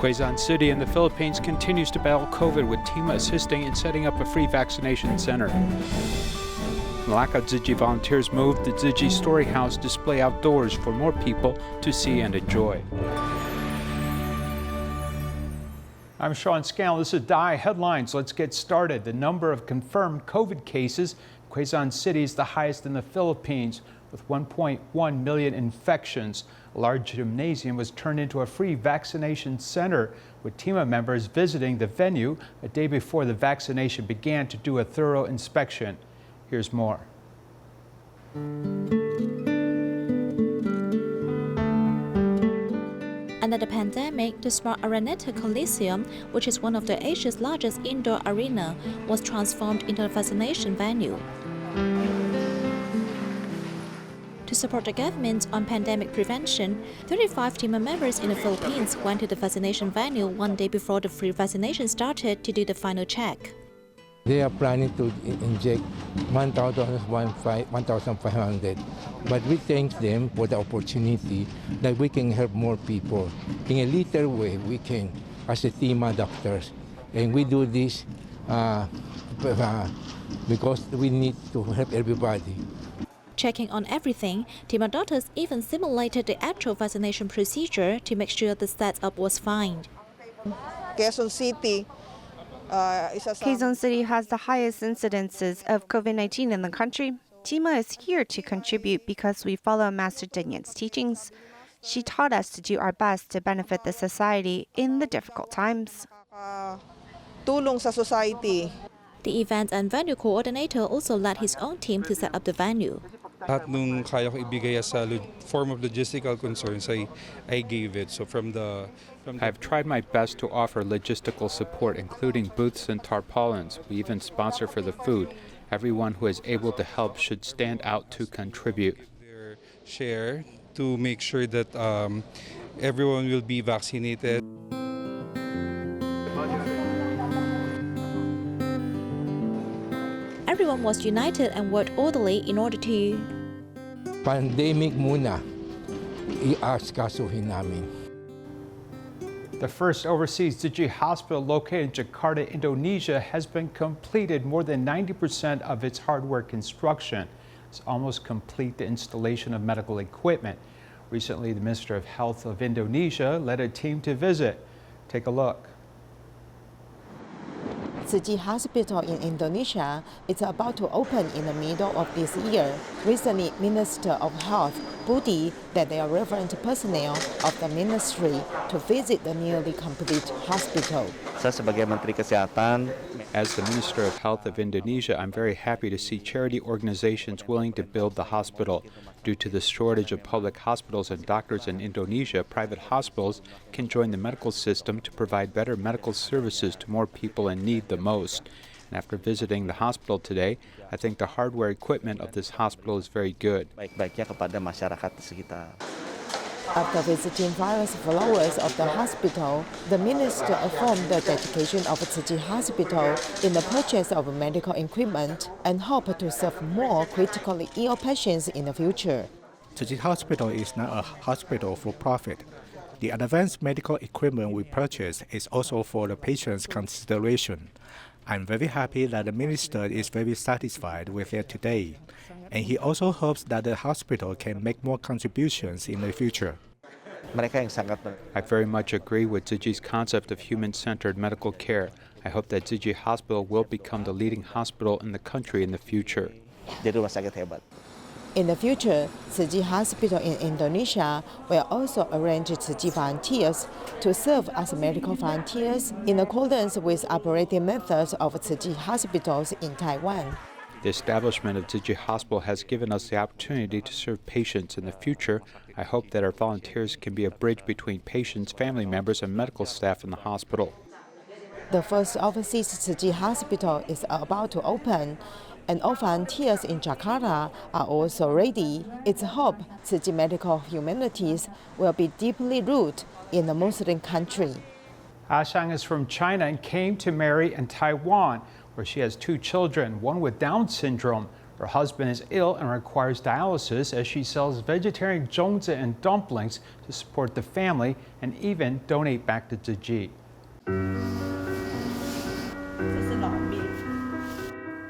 Quezon City in the Philippines continues to battle COVID, with TIMA assisting in setting up a free vaccination center. Malacca Tzu Chi volunteers moved the Tzu Chi Story House display outdoors for more people to see and enjoy. I'm Sean Scanlan. This is DaAi Headlines. Let's get started. The number of confirmed COVID cases in Quezon City is the highest in the Philippines, with 1.1 million infections. A large gymnasium was turned into a free vaccination center, with TIMA members visiting the venue a day before the vaccination began to do a thorough inspection. Here's more. Under the pandemic, the smart Araneta Coliseum, which is one of Asia's largest indoor arena, was transformed into a vaccination venue. To support the government on pandemic prevention, 35 TIMA members in the Philippines went to the vaccination venue one day before the free vaccination started to do the final check. They are planning to inject 1,500, but we thank them for the opportunity that we can help more people. In a little way, we can, as a TIMA doctors, and we do this because we need to help everybody. Checking on everything, TIMA doctors even simulated the actual vaccination procedure to make sure the setup was fine. Quezon City has the highest incidences of COVID-19 in the country. TIMA is here to contribute because we follow Master Denyen's teachings. She taught us to do our best to benefit the society in the difficult times. Tulong sa society. The event and venue coordinator also led his own team to set up the venue. At nung kaya ko ibigay sa form of logistical concerns, I gave it. So I've tried my best to offer logistical support, including booths and tarpaulins. We even sponsor for the food. Everyone who is able to help should stand out to contribute. Their share to make sure that everyone will be vaccinated. Everyone was united and worked orderly in order to... Pandemic muna, i-askasuhin namin. The first overseas Tzu Chi hospital located in Jakarta, Indonesia has been completed. More than 90% of its hardware construction. It's almost complete the installation of medical equipment. Recently, the Minister of Health of Indonesia led a team to visit. Take a look. Tzu Chi Hospital in Indonesia is about to open in the middle of this year. Recently, Minister of Health, Budi, led the relevant personnel of the ministry to visit the newly complete hospital. As the Minister of Health of Indonesia, I'm very happy to see charity organizations willing to build the hospital. Due to the shortage of public hospitals and doctors in Indonesia, private hospitals can join the medical system to provide better medical services to more people in need the most. And after visiting the hospital today, I think the hardware equipment of this hospital is very good. After visiting various floors of the hospital, the minister affirmed the dedication of Tzu Chi Hospital in the purchase of medical equipment and hope to serve more critically ill patients in the future. Tzu Chi Hospital is not a hospital for profit. The advanced medical equipment we purchase is also for the patient's consideration. I'm very happy that the minister is very satisfied with it today, and he also hopes that the hospital can make more contributions in the future. I very much agree with Tzu Chi's concept of human-centered medical care. I hope that Tzu Chi Hospital will become the leading hospital in the country in the future. In the future, Tzu Chi Hospital in Indonesia will also arrange Tzu Chi volunteers to serve as medical volunteers in accordance with operating methods of Tzu Chi hospitals in Taiwan. The establishment of Tzu Chi Hospital has given us the opportunity to serve patients. In the future, I hope that our volunteers can be a bridge between patients, family members, and medical staff in the hospital. The first overseas Tzu Chi hospital is about to open, and all volunteers in Jakarta are also ready. It's hope Tzu Chi medical humanities will be deeply rooted in the Muslim country. Ashang is from China and came to marry in Taiwan, where she has 2 children, one with Down syndrome. Her husband is ill and requires dialysis as she sells vegetarian zongzi and dumplings to support the family and even donate back to Tzu Chi.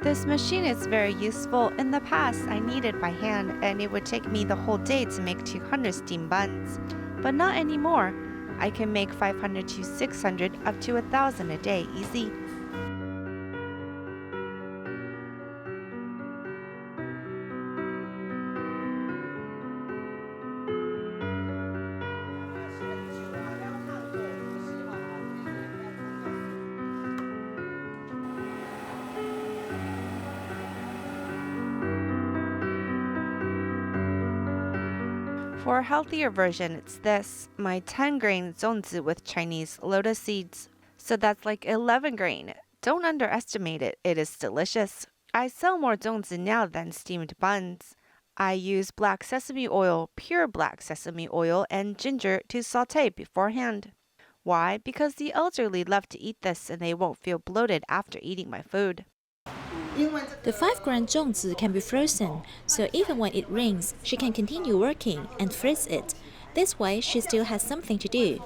This machine is very useful. In the past, I knead it by hand, and it would take me the whole day to make 200 steam buns. But not anymore. I can make 500 to 600, up to 1,000 a day, easy. For a healthier version, it's this, my 10-grain zongzi with Chinese lotus seeds. So that's like 11 grain. Don't underestimate it, it is delicious. I sell more zongzi now than steamed buns. I use black sesame oil, pure black sesame oil, and ginger to saute beforehand. Why? Because the elderly love to eat this and they won't feel bloated after eating my food. The 5-gram zongzi can be frozen, so even when it rains, she can continue working and freeze it. This way, she still has something to do.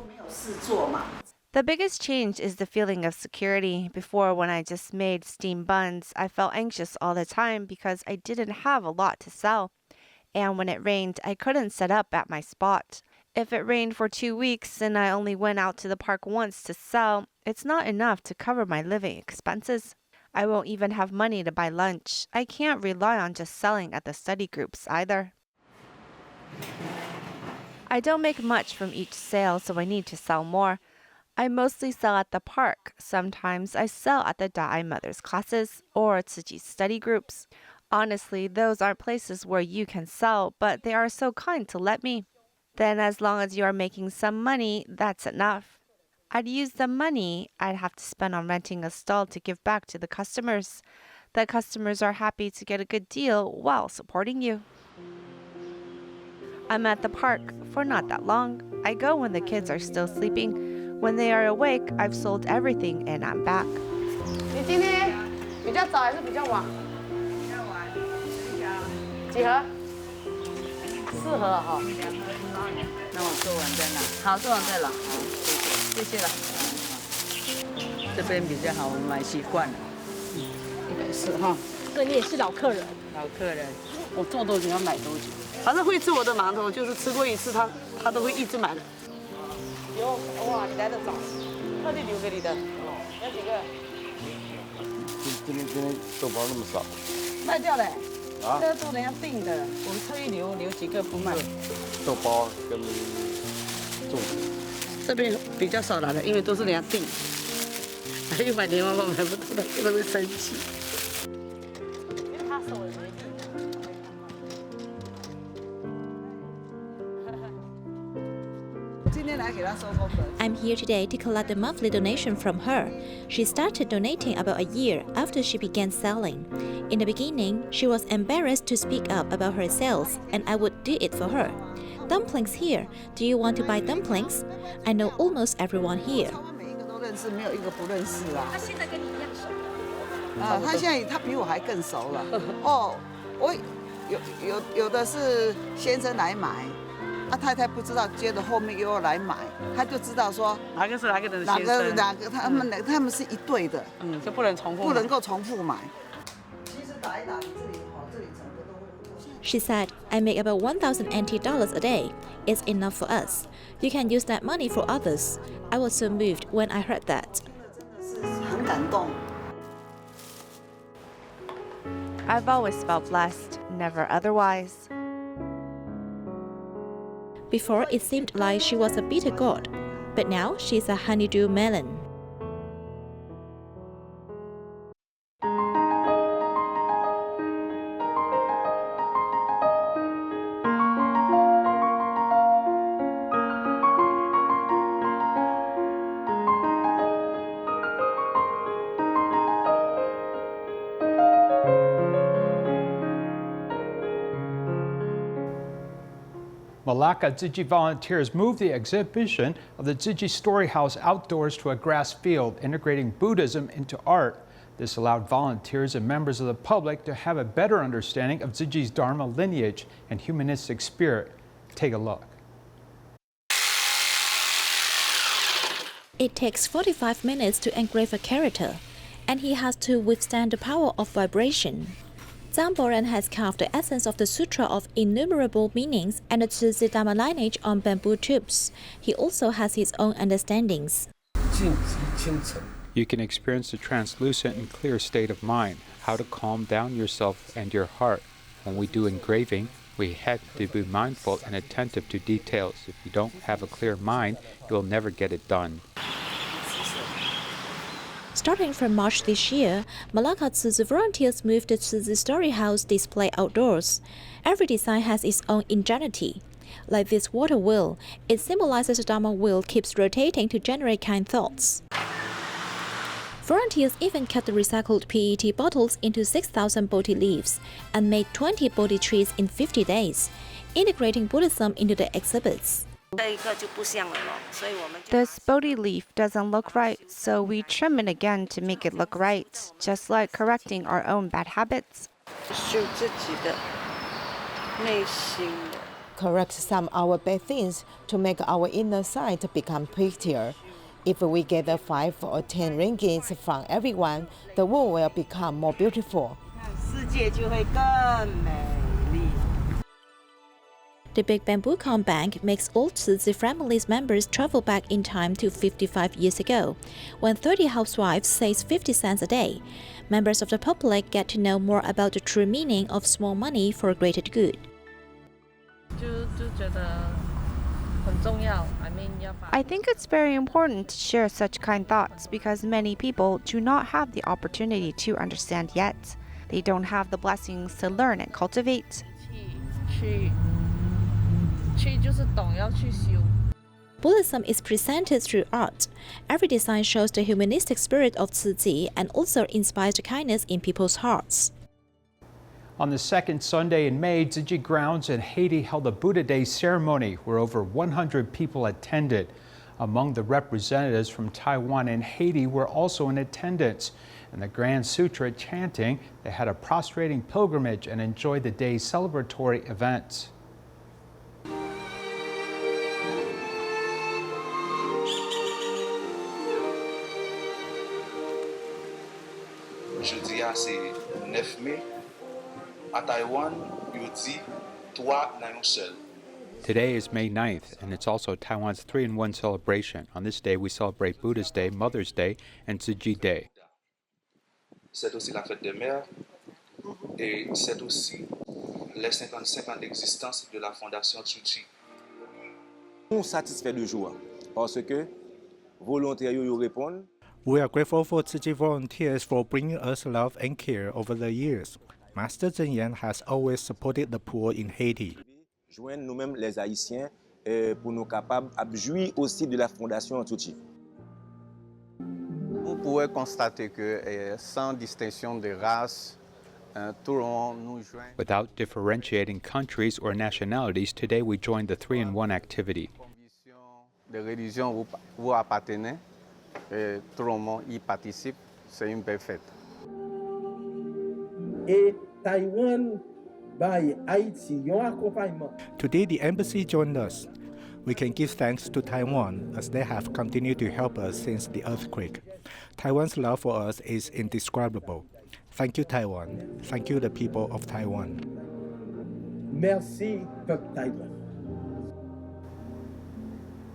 The biggest change is the feeling of security. Before, when I just made steamed buns, I felt anxious all the time because I didn't have a lot to sell. And when it rained, I couldn't set up at my spot. If it rained for 2 weeks and I only went out to the park once to sell, it's not enough to cover my living expenses. I won't even have money to buy lunch. I can't rely on just selling at the study groups either. I don't make much from each sale, so I need to sell more. I mostly sell at the park. Sometimes I sell at the DaAi Mothers classes or Tzu Chi study groups. Honestly, those aren't places where you can sell, but they are so kind to let me. Then as long as you are making some money, that's enough. I'd use the money I'd have to spend on renting a stall to give back to the customers. The customers are happy to get a good deal while supporting you. I'm at the park for not that long. I go when the kids are still sleeping. When they are awake, I've sold everything and I'm back. 你今天比较早还是比较晚？比较晚，几盒？4盒哈。那我做完再拿。好，做完再拿。好，谢谢了。这边比较好，我买习惯了。140哈。对，你也是老客人。老客人，我做多久要买多久。反正会吃我的馒头，就是吃过一次他都会一直买的。有哇，你来得早，特地留给你的。要几个？今天豆包那么少，卖掉了。啊，这个都人家订的，我们特意留几个不卖。豆包跟粽子。这边比较少来的，因为都是人家订。还有买电话买不到的，都会生气。因为他手也没力。 I'm here today to collect the monthly donation from her. She started donating about a year after she began selling. In the beginning, she was embarrassed to speak up about her sales, and I would do it for her. Dumplings here. Do you want to buy dumplings? I know almost everyone here. 每一个都认识，没有一个不认识啊。他现在跟你一样熟。他现在他比我还更熟了。哦，我有的是先生来买。 太太不知道，接着后面又要来买，他就知道说哪个是哪个的先生，哪个他们是一对的，就不能重复，不能够重复买。其实打一打，你这里好，这里整个都会。She said, "I make about 1,000 NT dollars a day. It's enough for us. You can use that money for others." I was so moved when I heard that. 真的是很感动。 I've always felt blessed, never otherwise. Before, it seemed like she was a bitter gourd, but now she's a honeydew melon. Malacca Tzu Chi volunteers moved the exhibition of the Tzu Chi Story House outdoors to a grass field, integrating Buddhism into art. This allowed volunteers and members of the public to have a better understanding of Tzu Chi's dharma lineage and humanistic spirit. Take a look. It takes 45 minutes to engrave a character, and he has to withstand the power of vibration. Zhang Boren has carved the essence of the Sutra of Innumerable Meanings and the Tzu Chi Dharma lineage on bamboo tubes. He also has his own understandings. You can experience the translucent and clear state of mind, how to calm down yourself and your heart. When we do engraving, we have to be mindful and attentive to details. If you don't have a clear mind, you'll never get it done. Starting from March this year, Malacca Tzu Chi volunteers moved the Tzu Chi Story House display outdoors. Every design has its own ingenuity. Like this water wheel, it symbolizes the Dharma wheel keeps rotating to generate kind thoughts. Volunteers even cut the recycled PET bottles into 6,000 Bodhi leaves and made 20 Bodhi trees in 50 days, integrating Buddhism into the exhibits. This Bodhi leaf doesn't look right, so we trim it again to make it look right, just like correcting our own bad habits. Correct some our bad things to make our inner side become prettier. If we gather 5 or 10 ringgits from everyone, the world will become more beautiful. The big bamboo corn bank makes all Tzu Chi family's members travel back in time to 55 years ago, when 30 housewives saved 50 cents a day. Members of the public get to know more about the true meaning of small money for greater good. I think it's very important to share such kind thoughts because many people do not have the opportunity to understand yet. They don't have the blessings to learn and cultivate. Buddhism is presented through art. Every design shows the humanistic spirit of Tzu Chi and also inspires the kindness in people's hearts. On the second Sunday in May, Tzu Chi grounds in Haiti held a Buddha Day ceremony where over 100 people attended. Among the representatives from Taiwan and Haiti were also in attendance. In the Grand Sutra chanting, they had a prostrating pilgrimage and enjoyed the day's celebratory events. Jeudi, c'est 9 mai. À Taïwan, il dit 3 dans un seul. Today is May 9th, and it's also Taiwan's 3-in-1 celebration. On this day, we celebrate Buddha's Day, Mother's Day, and Tzu Chi Day. C'est aussi la fête des mères, et c'est aussi les 55 ans d'existence de la fondation Tzu Chi. Nous satisfaits de joie parce que volontaires y répondent. We are grateful for Tzu Chi volunteers for bringing us love and care over the years. Master Zhen Yan has always supported the poor in Haiti. Joindre nous-mêmes les Haïtiens pour nous capables de jouir aussi de la fondation Tzu Chi. On pourrait constater que sans distinction de race, tout le monde nous joint. Without differentiating countries or nationalities, today we joined the 3-in-1 activity. De religion vous appartenez, et tout le monde y participe, c'est une belle fête. Et Taïwan by Haïti, yon accompagnement. Today, the embassy joined us. We can give thanks to Taiwan as they have continued to help us since the earthquake. Taiwan's love for us is indescribable. Thank you, Taiwan. Thank you, the people of Taiwan. Merci, peuple Taïwan.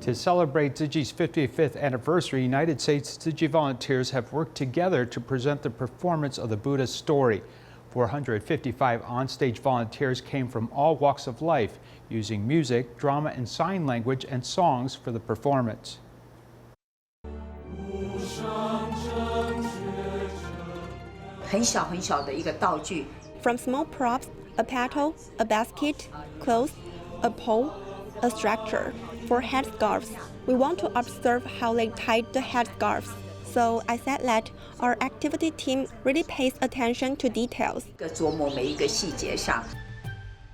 To celebrate Tzu Chi's 55th anniversary, United States Tzu Chi volunteers have worked together to present the performance of the Buddha's story. 455 onstage volunteers came from all walks of life, using music, drama, and sign language and songs for the performance. From small props, a paddle, a basket, clothes, a pole, a structure. For headscarves, we want to observe how they tied the headscarves. So I said that our activity team really pays attention to details.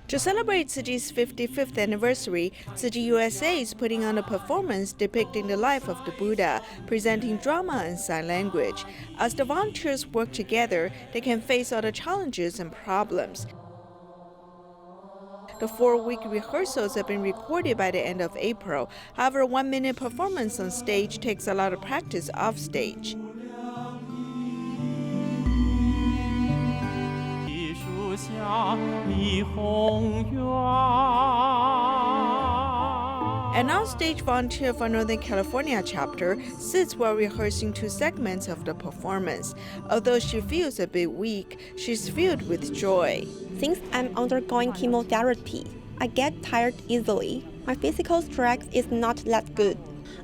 To celebrate Tzu Chi's 55th anniversary, Tzu Chi USA is putting on a performance depicting the life of the Buddha, presenting drama and sign language. As the volunteers work together, they can face other challenges and problems. The 4-week rehearsals have been recorded by the end of April. However, a 1-minute performance on stage takes a lot of practice off stage. An onstage volunteer for Northern California chapter sits while rehearsing 2 segments of the performance. Although she feels a bit weak, she's filled with joy. Since I'm undergoing chemotherapy, I get tired easily. My physical strength is not that good.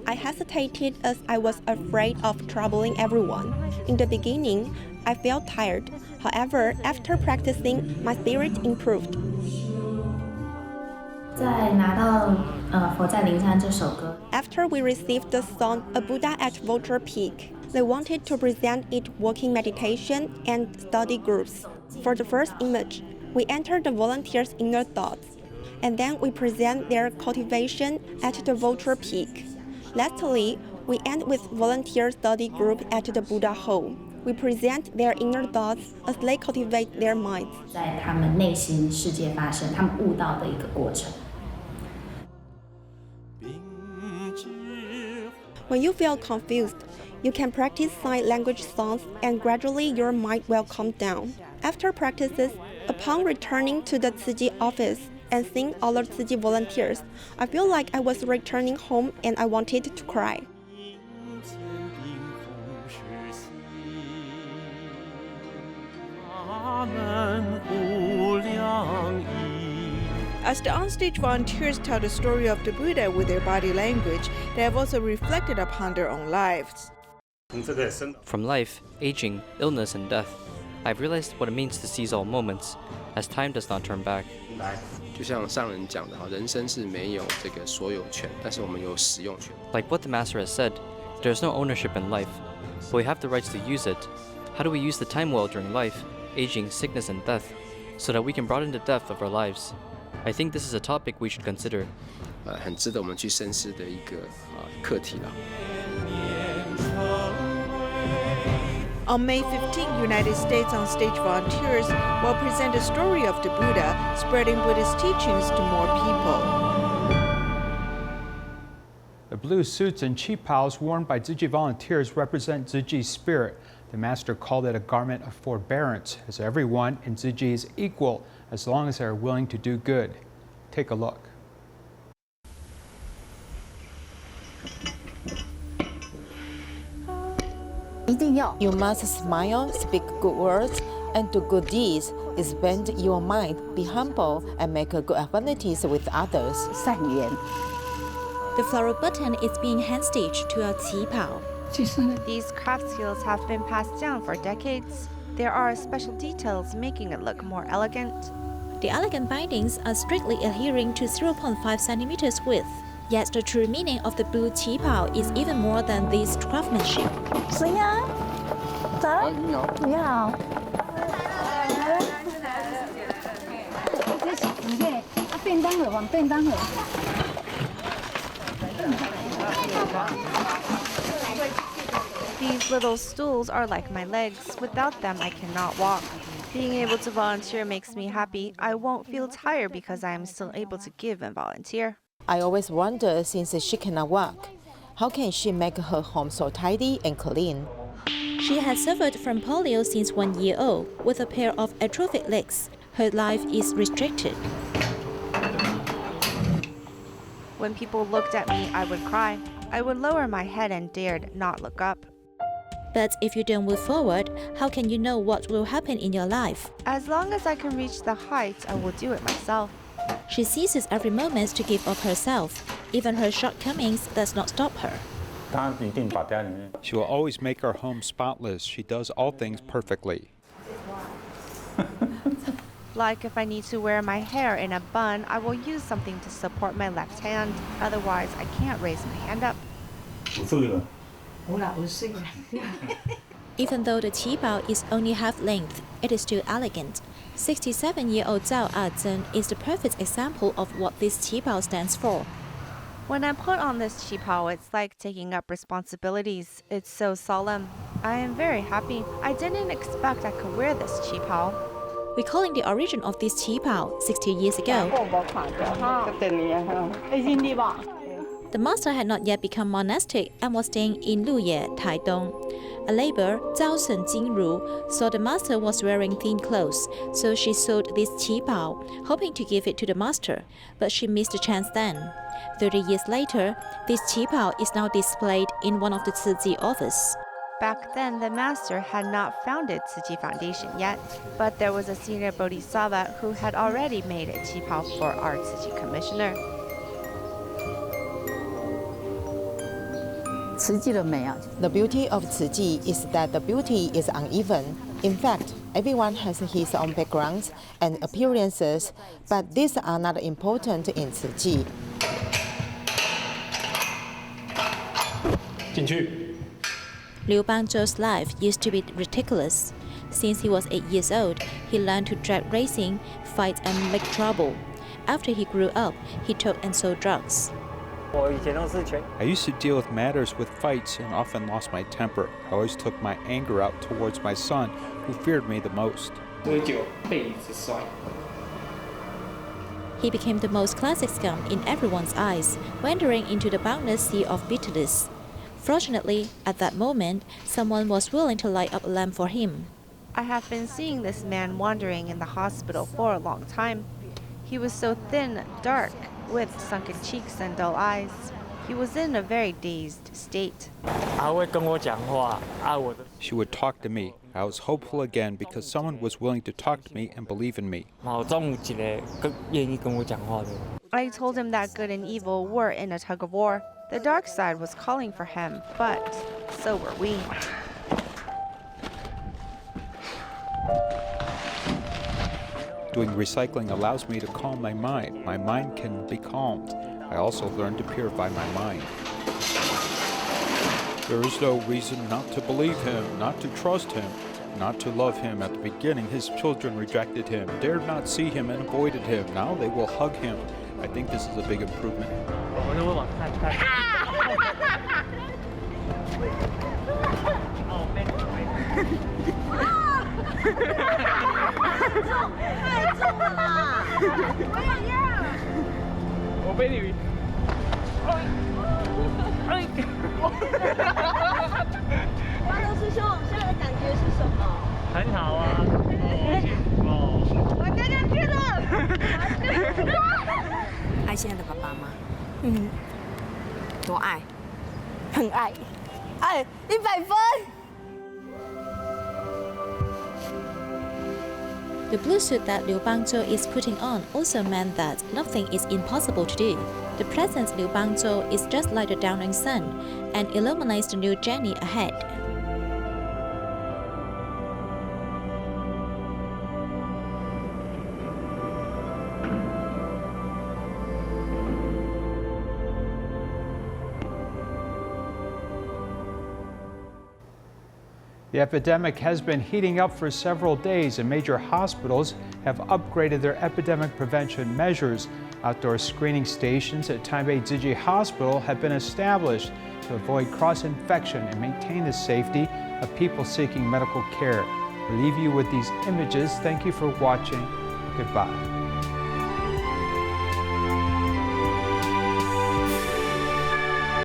I hesitated as I was afraid of troubling everyone. In the beginning, I felt tired. However, after practicing, my spirit improved. After we received the song A Buddha at Vulture Peak, they wanted to present it walking meditation and study groups. For the first image, we enter the volunteers' inner thoughts, and then we present their cultivation at the Vulture Peak. Lastly, we end with volunteer study group at the Buddha home. We present their inner thoughts as they cultivate their minds. When you feel confused, you can practice sign language songs and gradually your mind will calm down. After practices, upon returning to the Tzu Chi office and seeing other Tzu Chi volunteers, I feel like I was returning home and I wanted to cry. As the onstage volunteers tell the story of the Buddha with their body language, they have also reflected upon their own lives. From life, aging, illness, and death, I've realized what it means to seize all moments, as time does not turn back. 就像上人讲的，人生是没有这个所有权，但是我们有使用权。 Like what the Master has said, there's no ownership in life, but we have the rights to use it. How do we use the time well during life, aging, sickness, and death, so that we can broaden the depth of our lives? I think this is a topic we should consider. 很值得我们去深思的一个课题啦。 On May 15th, United States onstage volunteers will present the story of the Buddha, spreading Buddhist teachings to more people. The blue suits and chipaos worn by Tzu Chi volunteers represent Tzu Chi's spirit. The Master called it a garment of forbearance, as everyone in Tzu Chi is equal as long as they are willing to do good. Take a look. You must smile, speak good words, and do good deeds. Expand your mind, be humble, and make good affinities with others. 善缘. The floral button is being hand-stitched to a qipao. These craft skills have been passed down for decades. There are special details making it look more elegant. The elegant bindings are strictly adhering to 0.5 centimeters width. Yet the true meaning of the blue qipao is even more than this craftsmanship. 谁呀？早，你好。这是几个？便当盒，往便当盒。 These little stools are like my legs. Without them, I cannot walk. Being able to volunteer makes me happy. I won't feel tired because I am still able to give and volunteer. I always wonder, since she cannot walk, how can she make her home so tidy and clean? She has suffered from polio since 1 year old, with a pair of atrophic legs. Her life is restricted. When people looked at me, I would cry. I would lower my head and dared not look up. But if you don't move forward, how can you know what will happen in your life? As long as I can reach the heights, I will do it myself. She seizes every moment to give of herself. Even her shortcomings does not stop her. She will always make her home spotless. She does all things perfectly. Like if I need to wear my hair in a bun, I will use something to support my left hand. Otherwise, I can't raise my hand up. Even though the Qi Bao is only half length, it is still elegant. 67-year-old Zhao Azhen is the perfect example of what this Qi Bao stands for. When I put on this Qi Bao, it's like taking up responsibilities. It's so solemn. I am very happy. I didn't expect I could wear this Qi Bao. Recalling the origin of this Qi Bao 60 years ago, the master had not yet become monastic and was staying in Luye, Taidong. A neighbor, Zhao Shen Jingru, saw the master was wearing thin clothes, so she sewed this Qi Bao, hoping to give it to the master, but she missed the chance then. 30 years later, this Qi Bao is now displayed in one of the Tzu Chi offices. Back then, the master had not founded Tzu Chi Foundation yet, but there was a senior bodhisattva who had already made a Qi Bao for our Tzu Chi commissioner. The beauty of Tzu Chi is that the beauty is uneven. In fact, everyone has his own backgrounds and appearances, but these are not important in Tzu Chi. Liu Bangzhou's life used to be ridiculous. Since he was 8 years old, he learned to drag racing, fight and make trouble. After he grew up, he took and sold drugs. I used to deal with matters with fights and often lost my temper. I always took my anger out towards my son, who feared me the most. He became the most classic scum in everyone's eyes, wandering into the boundless sea of bitterness. Fortunately, at that moment, someone was willing to light up a lamp for him. I have been seeing this man wandering in the hospital for a long time. He was so thin, dark, with sunken cheeks and dull eyes. He was in a very dazed state. She would talk to me. I was hopeful again because someone was willing to talk to me and believe in me. I told him that good and evil were in a tug of war. The dark side was calling for him, but so were we. Doing recycling allows me to calm my mind. My mind can be calmed. I also learned to purify my mind. There is no reason not to believe him, not to trust him, not to love him. At the beginning, his children rejected him, dared not see him and avoided him. Now they will hug him. I think this is a big improvement. The blue suit that Liu Bangzhou is putting on also meant that nothing is impossible to do. The present Liu Bangzhou is just like the dawning sun and illuminates the new journey ahead. The epidemic has been heating up for several days, and major hospitals have upgraded their epidemic prevention measures. Outdoor screening stations at TIMA Tzu Chi Hospital have been established to avoid cross-infection and maintain the safety of people seeking medical care. We leave you with these images. Thank you for watching. Goodbye.